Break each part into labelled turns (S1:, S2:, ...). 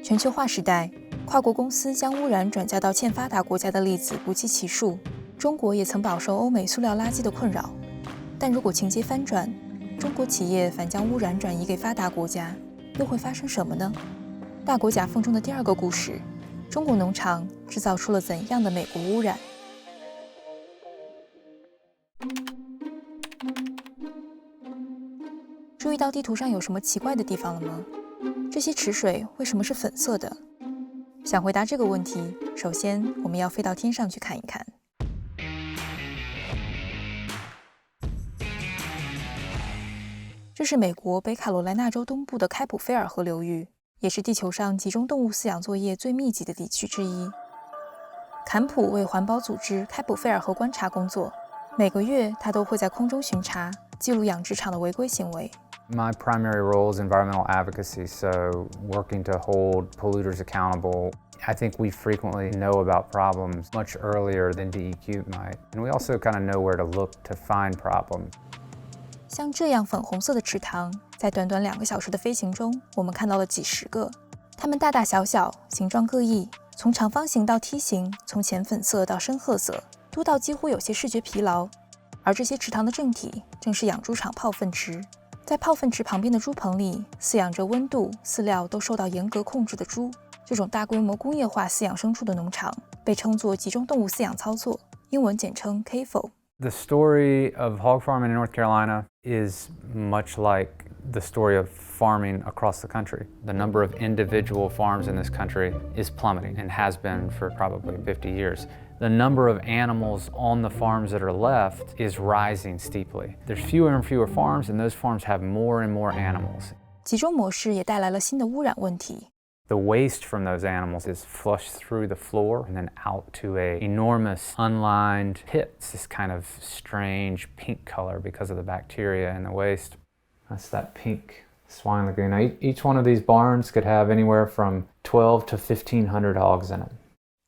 S1: 全球化时代，跨国公司将污染转嫁到欠发达国家的例子不计其数。中国也曾饱受欧美塑料垃圾的困扰。但如果情节翻转，中国企业反将污染转移给发达国家，又会发生什么呢？大国夹缝中的第二个故事：中国农场制造出了怎样的美国污染？注意到地图上有什么奇怪的地方了吗？这些池水为什么是粉色的？想回答这个问题，首先我们要飞到天上去看一看。这是美国北卡罗来纳州东部的开普菲尔河流域，也是地球上集中动物饲养作业最密集的地区之一。坎普为环保组织开普菲尔河观察工作，每个月他都会在空中巡查，记录养殖场的违规行为。
S2: My primary role is environmental advocacy, so working to hold polluters accountable. I think we frequently know about problems much earlier than DEQ might, and we also kind of know where to look to find problems.
S1: 像这样粉红色的池塘，在短短2个小时的飞行中，我们看到了几十个，它们大大小小，形状各异，从长方形到梯形，从浅粉色到深褐色，多到几乎有些视觉疲劳。而这些池塘的正体，正是养猪场泡粪池。在泡粪池旁边的猪棚里，饲养着温度、饲料都受到严格控制的猪。这种大规模工业化饲养牲畜的农场，被称作集中动物饲养操作，英文简称 CAFO。The
S2: story of hog farming in North Carolina is much like the story of farming across the country. The number of individual farms in this country is plummeting and has been for probably 50 years. The number of animals on the farms that are left is rising steeply. There's fewer and fewer farms, and those farms have more and more animals.
S1: 集中模式也带来了新的污染问题。
S2: The waste from those animals is flushed through the floor and then out to an enormous unlined pit. It's this kind of strange pink color because of the bacteria in the waste. That's that pink swine lagoon. Now, each one of these barns could have anywhere from 12 to 1,500 hogs in it.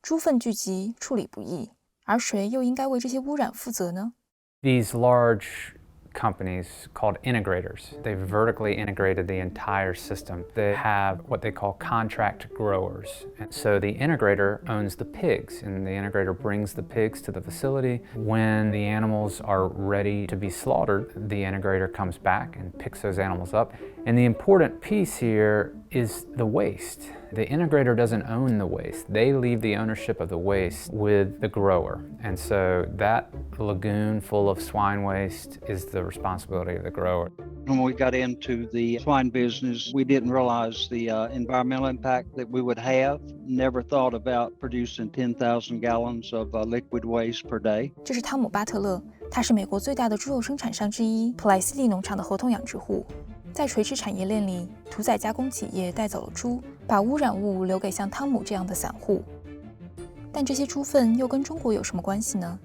S1: 猪粪聚集，处理不易，而谁又应该为这些污染负责呢？
S2: These large companies called integrators. They've vertically integrated the entire system. They have what they call contract growers. And so the integrator owns the pigs, and the integrator brings the pigs to the facility. When the animals are ready to be slaughtered, the integrator comes back and picks those animals up. And the important piece here is the waste. The integrator doesn't own the waste. They leave the ownership of the waste with the grower. And so that lagoon full of swine waste is the responsibility of the grower.
S3: When we got into the swine business, we didn't realize the environmental impact that we would have. Never thought about producing 10,000 gallons of liquid waste per day.
S1: 这是汤姆·巴特勒，他是美国最大的猪肉生产商之一普莱斯利农场的合同养殖户。在垂直产业链里，屠宰加工企业带走了猪，把污染物留给像汤姆这样的散户。但这些猪粪又跟中国有什么关系呢？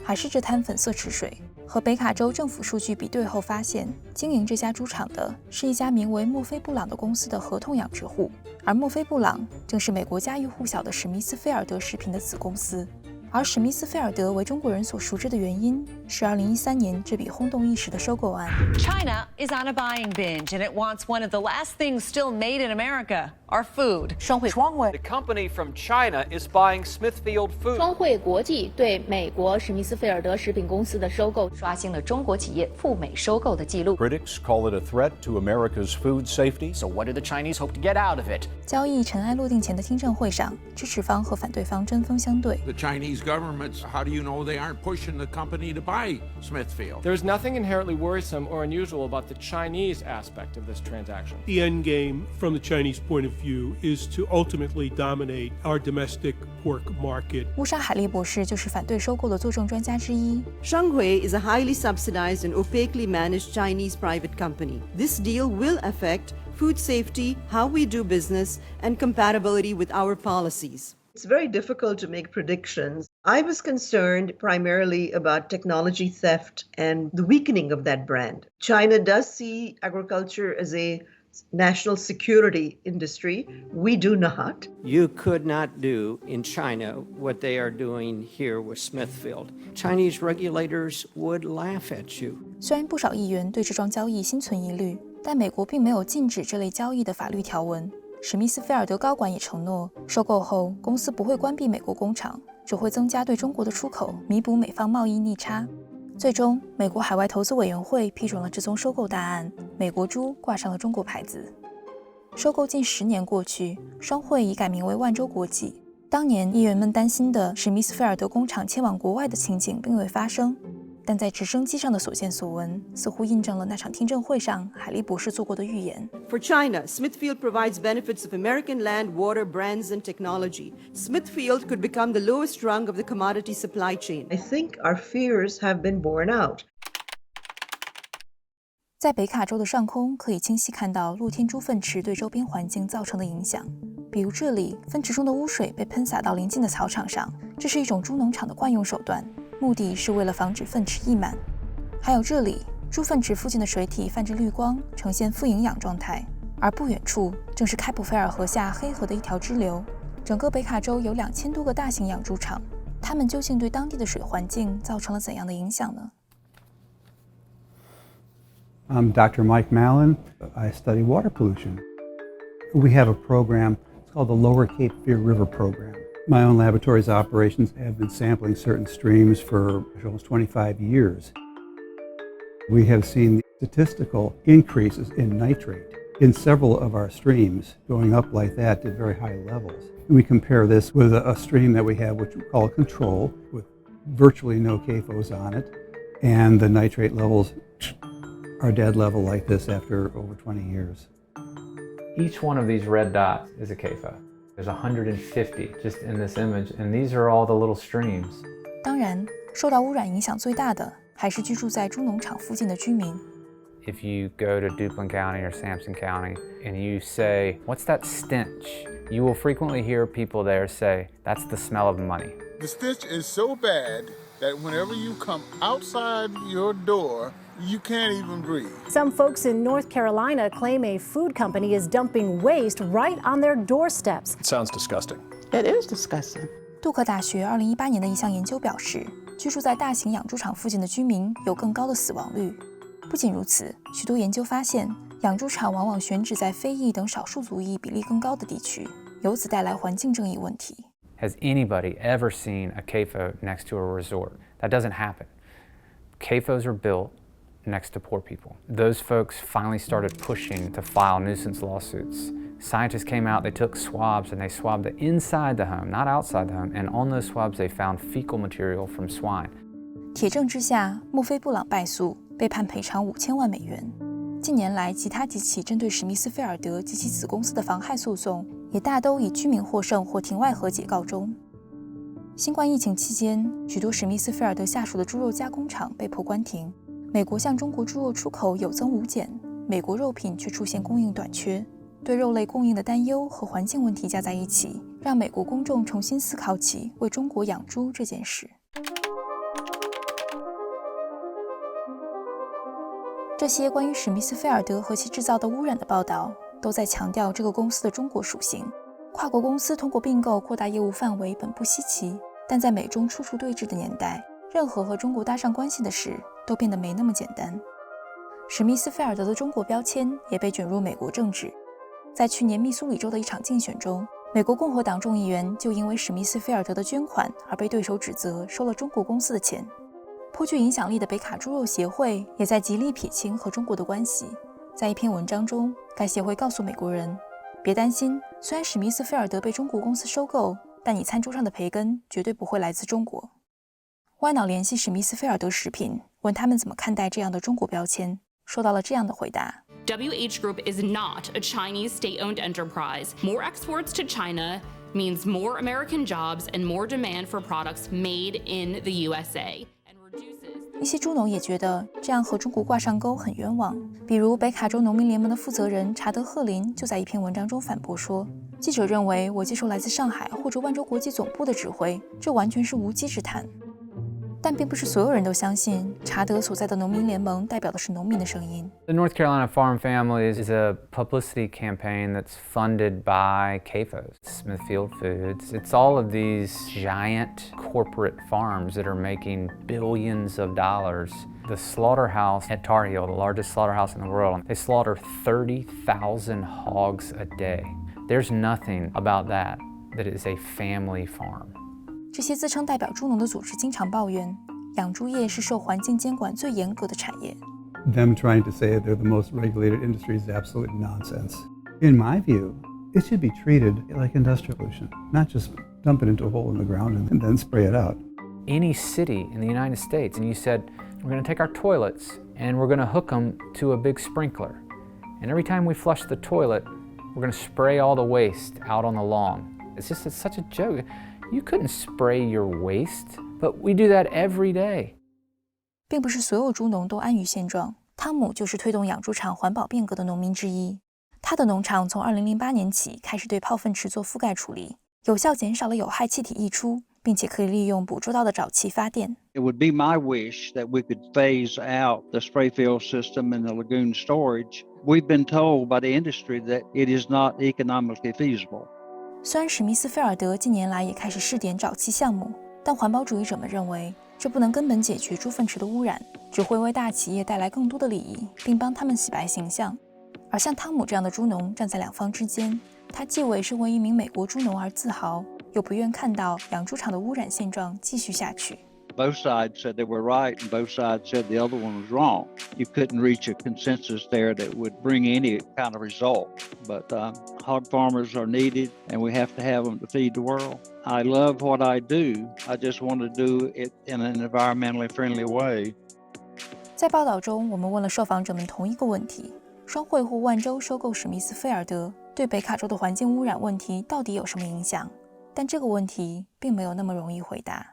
S1: 还是这滩粉色池水？和北卡州政府数据比对后发现，经营这家猪场的是一家名为墨菲布朗的公司的合同养殖户，而墨菲布朗正是美国家喻户晓的史密斯菲尔德食品的子公司。而史密斯菲尔德为中国人所熟知的原因，是2013年这笔轰动一时的收购案。
S4: China is on a buying binge, and it wants one of the last things still made in America, our food.
S5: 双汇
S6: The company from China is buying Smithfield Foods.
S5: 双汇国际对美国史密斯菲尔德食品公司的收购，刷新了中国企业赴美收购的记录。
S7: Critics call it a threat to America's food safety.
S6: So what do the Chinese hope to get out of it?
S1: 交易尘埃落定前的听证会上，支持方和反对方针锋相对。
S8: The Chinese governments, how do you know they aren't pushing the company to buy Smithfield?
S9: There's nothing inherently worrisome or unusual about the Chinese aspect of this transaction.
S10: The end game from the Chinese point of view is to ultimately dominate our domestic pork market.
S1: 乌沙海利博士就是反对收购的作证专家之一。
S11: Shuanghui is a highly subsidized and opaquely managed Chinese private company. This deal will affect food safety, how we do business, and compatibility with our policies.
S12: It's very difficult to make predictions. I was concerned primarily about technology theft and the weakening of that brand. China does see agriculture as a national security industry. We do not.
S13: You could not do in China what they are doing here with Smithfield. Chinese regulators would laugh at you.
S1: 虽然不少议员对这桩交易心存疑虑，但美国并没有禁止这类交易的法律条文。史密斯菲尔德高管也承诺，收购后公司不会关闭美国工厂，只会增加对中国的出口，弥补美方贸易逆差。最终，美国海外投资委员会批准了这宗收购大案，美国猪挂上了中国牌子。收购近10年过去，双汇已改名为万洲国际。当年议员们担心的史密斯菲尔德工厂迁往国外的情景并未发生，但在直升机上的所见所闻，似乎印证了那场听证会上海利博士做过的预言。
S11: For China, Smithfield provides benefits of American land, water, brands, and technology. Smithfield could become the lowest rung of the commodity supply chain.
S12: I think our fears have been borne out.
S1: 在北卡州的上空，可以清晰看到露天猪粪池对周边环境造成的影响。比如这里，粪池中的污水被喷洒到邻近的草场上，这是一种猪农场的惯用手段，目的是为了防止粪池溢满。还有这里，猪粪池附近的水体泛着绿光，呈现富营养状态，而不远处正是开普菲尔河下黑河的一条支流。整个北卡州有2000多个大型养猪场，它们究竟对当地的水环境造成了怎样的影响呢？
S14: I'm Dr. Mike Mallon. I study water pollution. We have a program, it's called the Lower Cape Fear River Program. My own laboratory's operations have been sampling certain streams for almost 25 years. We have seen statistical increases in nitrate in several of our streams, going up like that to very high levels. And we compare this with a stream that we have, which we call a control, with virtually no CAFOs on it, and the nitrate levels are dead level like this after over 20 years.
S2: Each one of these red dots is a CAFO. There's 150 just in this image, and these are all the little streams.
S1: 当然，受到污染影响最大的还是居住在猪农场附近的居民。
S2: If you go to Duplin County or Sampson County and you say, "What's that stench?" you will frequently hear people there say, "That's the smell of money."
S15: The stench is so bad that whenever you come outside your door, you can't even breathe.
S16: Some folks in North Carolina claim a food company is dumping waste right on their doorsteps.
S7: It sounds disgusting.
S17: It is disgusting.
S1: 杜克大学2018年的一项研究表示，居住在大型养猪场附近的居民有更高的死亡率。不仅如此，许多研究发现，养猪场往往选址在非裔等少数族裔比例更高的地区，由此带来环境正义问题。
S2: Has anybody ever seen a CAFO next to a resort? That doesn't happen. CAFOs are built next to poor people. Those folks finally started pushing to file nuisance lawsuits. Scientists came out, they took swabs, and they swabbed the inside the home, not outside the home, and on those swabs they found fecal material from swine.
S1: 铁证之下，墨菲布朗败诉，被判赔偿5000万美元。近年来，其他几起针对史密斯菲尔德及其子公司的妨害诉讼，也大都以居民获胜或庭外和解告终。新冠疫情期间，许多史密斯菲尔德下属的猪肉加工厂被迫关停。美国向中国猪肉出口有增无减，美国肉品却出现供应短缺。对肉类供应的担忧和环境问题加在一起，让美国公众重新思考起为中国养猪这件事。这些关于史密斯菲尔德和其制造的污染的报道，都在强调这个公司的中国属性。跨国公司通过并购扩大业务范围本不稀奇，但在美中处处对峙的年代，任何和中国搭上关系的事都变得没那么简单。史密斯菲尔德的中国标签也被卷入美国政治。在去年密苏里州的一场竞选中，美国共和党众议员就因为史密斯菲尔德的捐款而被对手指责收了中国公司的钱。颇具影响力的北卡猪肉协会也在极力撇清和中国的关系。在一篇文章中，该协会告诉美国人，别担心，虽然史密斯菲尔德被中国公司收购，但你餐桌上的培根绝对不会来自中国。WhyNot联系史密斯菲尔德食品，问他们怎么看待这样的中国标签，收到了这样的回答。
S18: WH Group is not a Chinese state-owned enterprise. More exports to China means more American jobs and more demand for products made in the USA.
S1: 一些猪农也觉得这样和中国挂上钩很冤枉，比如北卡州农民联盟的负责人查德·赫林就在一篇文章中反驳说，记者认为我接受来自上海或者万州国际总部的指挥，这完全是无稽之谈。但并不是所有人都相信查德所在的农民联盟代表的是农民的声音。
S2: The North Carolina Farm Families is a publicity campaign that's funded by CAFOs, Smithfield Foods. It's all of these giant corporate farms that are making billions of dollars. The slaughterhouse at Tar Heel, the largest slaughterhouse in the world, they slaughter 30,000 hogs a day. There's nothing about that is a family farm.
S1: 这些自称代表猪农的组织经常抱怨，养猪业是受环境监管最严格的产业。
S14: Them trying to say they're the most regulated industry is absolute nonsense. In my view, it should be treated like industrial pollution, not just dump it into a hole in the ground and then spray it out.
S2: Any city in the United States, and you said, we're going to take our toilets and we're going to hook them to a big sprinkler. And every time we flush the toilet, we're going to spray all the waste out on the lawn. It's such a joke. You couldn't spray your waste, but we do that every day.
S1: 并不是所有猪农都安于现状。汤姆就是推动养猪场环保变革的农民之一。他的农场从2008年起开始对泡粪池做覆盖处理，有效减少了有害气体溢出，并且可以利用捕捉到的沼气发电。
S3: It would be my wish that we could phase out the spray fill system and the lagoon storage. We've been told by the industry that it is not economically feasible.
S1: 虽然史密斯菲尔德近年来也开始试点沼气项目，但环保主义者们认为这不能根本解决猪粪池的污染，只会为大企业带来更多的利益，并帮他们洗白形象。而像汤姆这样的猪农站在两方之间，他既为身为一名美国猪农而自豪，又不愿看到养猪场的污染现状继续下去。
S3: Both sides said they were right, and both sides said the other one was wrong. You couldn't reach a consensus there that would bring any kind of result. But hog farmers are needed, and we have to have them to feed the world. I love what I do. I just want to do it in an environmentally friendly way.
S1: 在报道中，我们问了受访者们同一个问题：双汇或万州收购史密斯菲尔德，对北卡州的环境污染问题到底有什么影响？但这个问题并没有那么容易回答。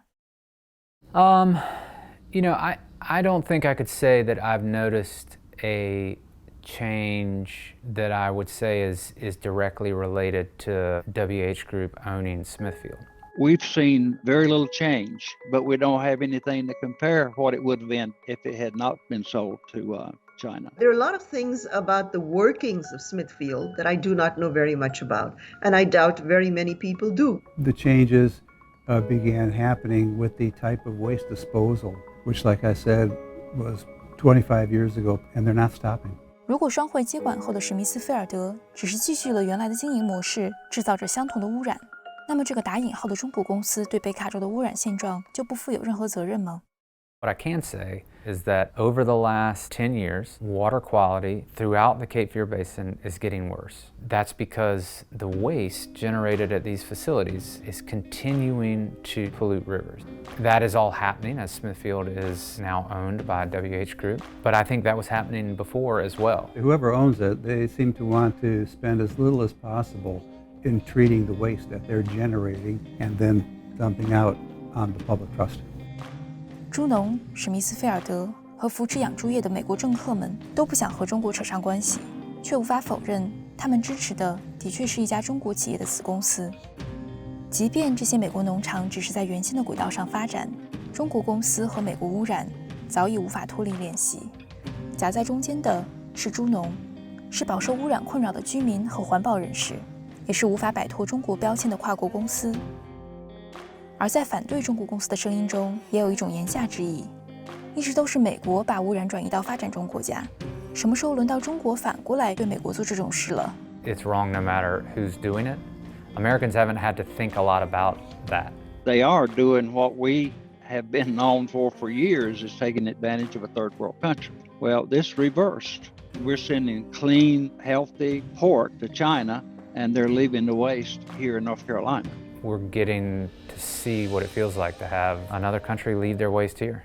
S2: You know, I don't think I could say that I've noticed a change that I would say is directly related to WH Group owning Smithfield.
S3: We've seen very little change, but we don't have anything to compare what it would have been if it had not been sold to China.
S12: There are a lot of things about the workings of Smithfield that I do not know very much about, and I doubt very many people do.
S14: The changes began happening with the type of waste disposal, which, like I said, was 25 years ago, and they're not stopping.
S1: 如果双汇接管后的史密斯菲尔德只是继续了原来的经营模式，制造着相同的污染，那么这个打引号的中国公司对北卡州的污染现状就不负有任何责任吗？
S2: What I can say is that over the last 10 years, water quality throughout the Cape Fear Basin is getting worse. That's because the waste generated at these facilities is continuing to pollute rivers. That is all happening as Smithfield is now owned by WH Group, but I think that was happening before as well.
S14: Whoever owns it, they seem to want to spend as little as possible in treating the waste that they're generating and then dumping out on the public trust.
S1: 猪农、史密斯菲尔德和扶持养猪业的美国政客们都不想和中国扯上关系，却无法否认他们支持的的确是一家中国企业的子公司。即便这些美国农场只是在原先的轨道上发展，中国公司和美国污染早已无法脱离联系。夹在中间的是猪农，是饱受污染困扰的居民和环保人士，也是无法摆脱中国标签的跨国公司。而在反对中国公司的声音中，也有一种言下之意：一直都是美国把污染转移到发展中国家，什么时候轮到中国反过来对美国做这种事了？
S2: It's wrong no matter who's doing it. Americans haven't had to think a lot about that.
S3: They are doing what we have been known for years, is taking advantage of a third world country. Well, this reversed. We're sending clean, healthy pork to China, and they're leaving the waste here in North Carolina.
S2: We're getting to see what it feels like to have another country leave their waste here.